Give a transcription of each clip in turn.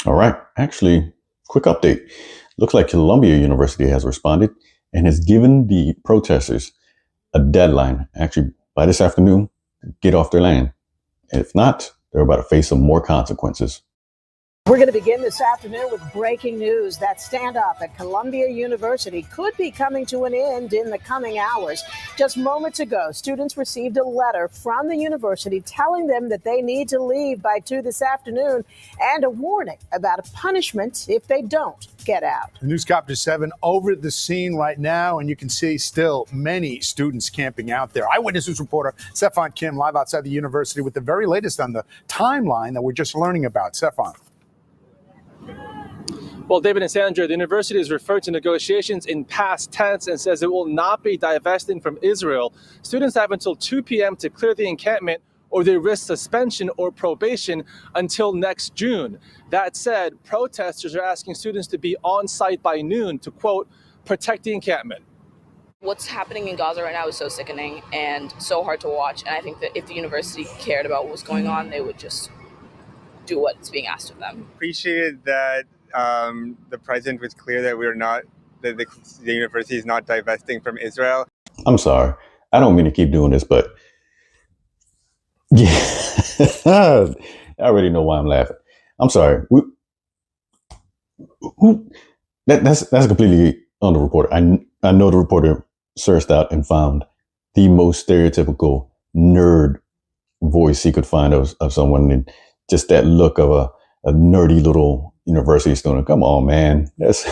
All right. Actually, quick update. Looks like Columbia University has responded and has given the protesters a deadline, actually by this afternoon, to get off their land. And if not, they're about to face some more consequences. We're going to begin this afternoon with breaking news. That standoff at Columbia University could be coming to an end in the coming hours. Just moments ago, students received a letter from the university telling them that they need to leave by 2 this afternoon and a warning about a punishment if they don't get out. Newscopter 7 over the scene right now, and you can see still many students camping out there. Eyewitness News reporter Stefan Kim live outside the university with the very latest on the timeline that we're just learning about. Stefan. Well, David and Sandra, the university has referred to negotiations in past tense and says it will not be divesting from Israel. Students have until 2 p.m. to clear the encampment or they risk suspension or probation until next June. That said, protesters are asking students to be on site by noon to, quote, protect the encampment. What's happening in Gaza right now is so sickening and so hard to watch. And I think that if the university cared about what was going on, they would just do what's being asked of them. Appreciate that the president was clear that the university is not divesting from Israel. I'm sorry. I don't mean to keep doing this, but yeah, I already know why I'm laughing. I'm sorry. That's completely on the reporter. I know the reporter searched out and found the most stereotypical nerd voice he could find of someone, and just that look of a nerdy little university student. Come on, man. That's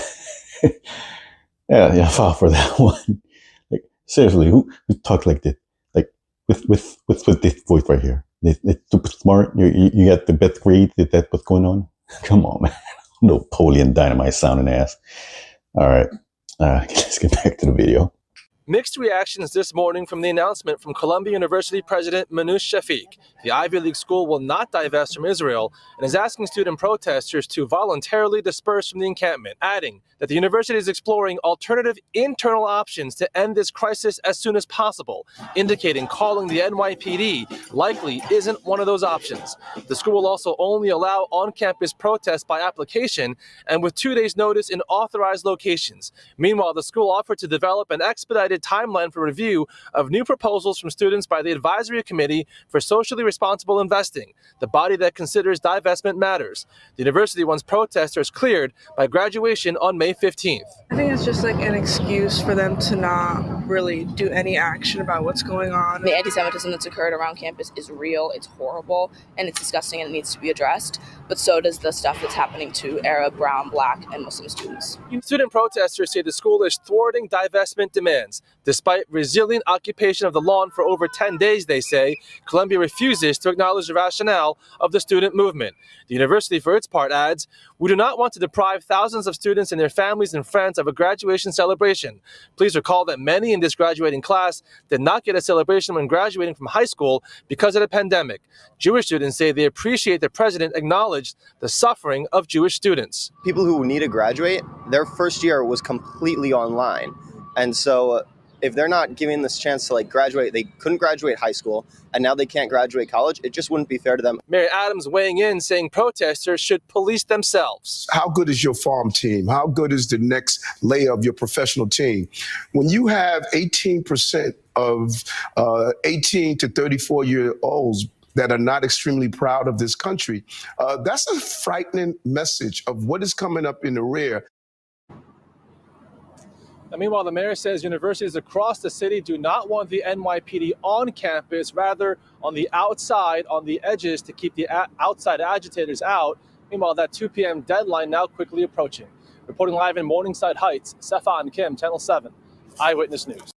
yeah, I fought for that one. Like, seriously, who talks like this? Like with this voice right here. It's super smart. You got the best grade. That's what's going on. Come on, man. Napoleon Dynamite sounding ass. All right, let's get back to the video. Mixed reactions this morning from the announcement from Columbia University President Manoush Shafiq. The Ivy League school will not divest from Israel and is asking student protesters to voluntarily disperse from the encampment, adding that the university is exploring alternative internal options to end this crisis as soon as possible, indicating calling the NYPD likely isn't one of those options. The school will also only allow on-campus protests by application and with 2 days' notice in authorized locations. Meanwhile, the school offered to develop an expedited timeline for review of new proposals from students by the Advisory Committee for Socially Responsible Investing, the body that considers divestment matters. The university wants protesters cleared by graduation on May 15th. I think it's just like an excuse for them to not really do any action about what's going on. The anti-Semitism that's occurred around campus is real, it's horrible, and it's disgusting and it needs to be addressed. But so does the stuff that's happening to Arab, Brown, Black, and Muslim students. Student protesters say the school is thwarting divestment demands. Despite resilient occupation of the lawn for over 10 days, they say, Columbia refuses to acknowledge the rationale of the student movement. The university, for its part, adds, we do not want to deprive thousands of students and their families and friends of a graduation celebration. Please recall that many in this graduating class did not get a celebration when graduating from high school because of the pandemic. Jewish students say they appreciate the president acknowledged the suffering of Jewish students. People who need to graduate, their first year was completely online. And so if they're not given this chance to graduate, they couldn't graduate high school, and now they can't graduate college, it just wouldn't be fair to them. Mary Adams weighing in, saying protesters should police themselves. How good is your farm team? How good is the next layer of your professional team? When you have 18% of 18 to 34-year-olds that are not extremely proud of this country, that's a frightening message of what is coming up in the rear. And meanwhile, the mayor says universities across the city do not want the NYPD on campus, rather on the outside, on the edges, to keep the outside agitators out. Meanwhile, that 2 p.m. deadline now quickly approaching. Reporting live in Morningside Heights, Stefan Kim, Channel 7, Eyewitness News.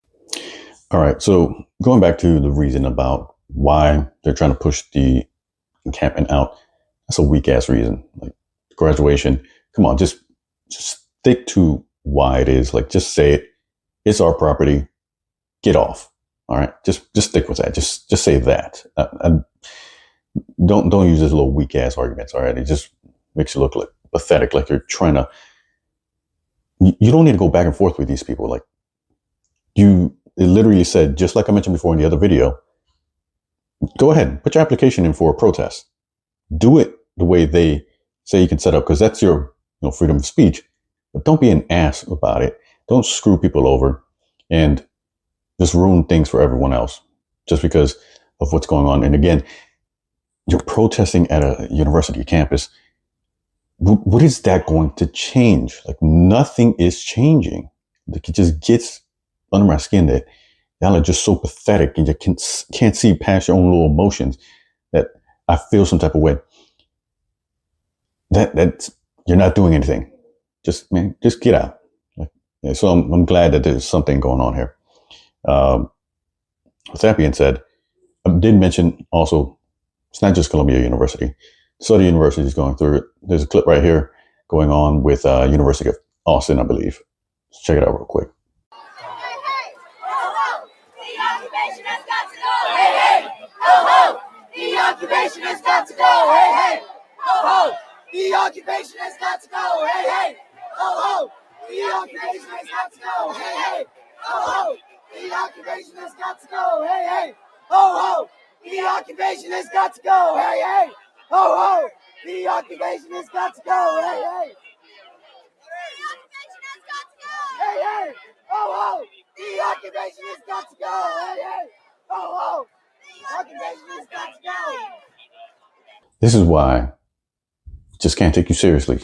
All right, so going back to the reason about why they're trying to push the encampment out, that's a weak-ass reason. Like graduation, come on, just stick to why it is. Just say it. It's our property. Get off. All right. Just stick with that. Just say that. Don't use this little weak ass arguments. All right. It just makes you look like pathetic. Like you're trying to. You don't need to go back and forth with these people. It literally said, just like I mentioned before in the other video, go ahead, put your application in for a protest. Do it the way they say you can set up, because that's your freedom of speech, but don't be an ass about it. Don't screw people over and just ruin things for everyone else just because of what's going on. And again, you're protesting at a university campus. What is that going to change? Like, nothing is changing. Like, it just gets under my skin that y'all are just so pathetic and you can't see past your own little emotions, that I feel some type of way. That's you're not doing anything. Just get out. So I'm glad that there's something going on here. With that being said, I did mention also, it's not just Columbia University. So the university is going through it. There's a clip right here going on with University of Austin, I believe. Let's check it out real quick. The occupation has got to go. Hey, hey. Ho, ho. The occupation has got to go. Hey, hey. Ho, ho. The occupation has got to go. Hey, hey. Ho, ho. The occupation has got to go. Hey, hey. Ho, ho. The occupation has got to go. Hey, hey. Ho, ho. The occupation has got to go. Hey, hey. Hey, hey. Ho, ho. The occupation has got to go. Hey, hey. Ho, ho. The occupation has got to go. This is why I just can't take you seriously.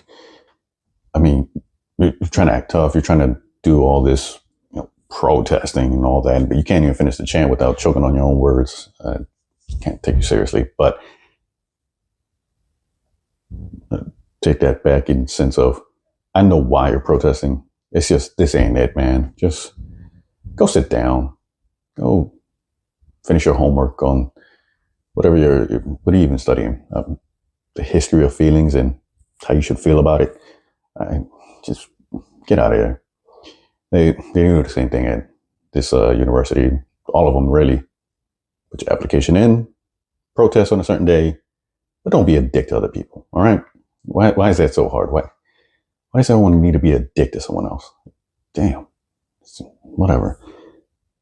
I mean, you're trying to act tough. You're trying to do all this, protesting and all that, but you can't even finish the chant without choking on your own words. Can't take you seriously. But take that back in the sense of, I know why you're protesting. It's just, this ain't it, man. Just go sit down. Go finish your homework on whatever what are you even studying? The history of feelings and how you should feel about it. Just get out of there. They do the same thing at this university. All of them, really. Put your application in, protest on a certain day, but don't be a dick to other people. All right? Why is that so hard? Why does everyone need to be a dick to someone else? Damn. Whatever.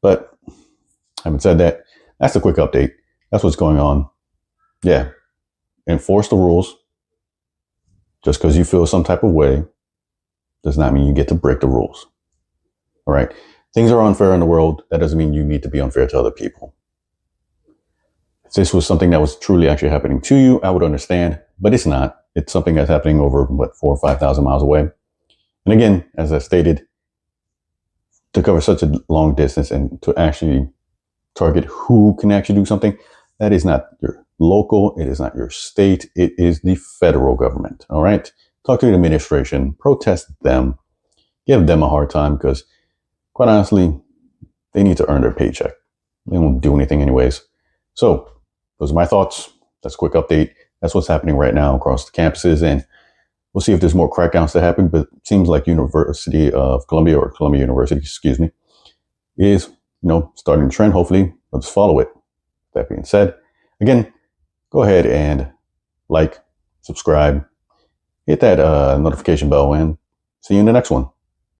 But having said that, that's a quick update. That's what's going on. Yeah. Enforce the rules. Just because you feel some type of way does not mean you get to break the rules. All right. Things are unfair in the world. That doesn't mean you need to be unfair to other people. If this was something that was truly actually happening to you, I would understand, but it's not. It's something that's happening over, 4,000 or 5,000 miles away. And again, as I stated, to cover such a long distance and to actually target who can actually do something, that is not your local, it is not your state, it is the federal government. All right. Talk to the administration, protest them, give them a hard time, because quite honestly, they need to earn their paycheck. They won't do anything anyways. So those are my thoughts. That's a quick update. That's what's happening right now across the campuses, and we'll see if there's more crackdowns to happen. But it seems like University of Columbia, or Columbia University, excuse me, is starting the trend. Hopefully, let's follow it. That being said, again, go ahead and like, subscribe, hit that notification bell, and see you in the next one.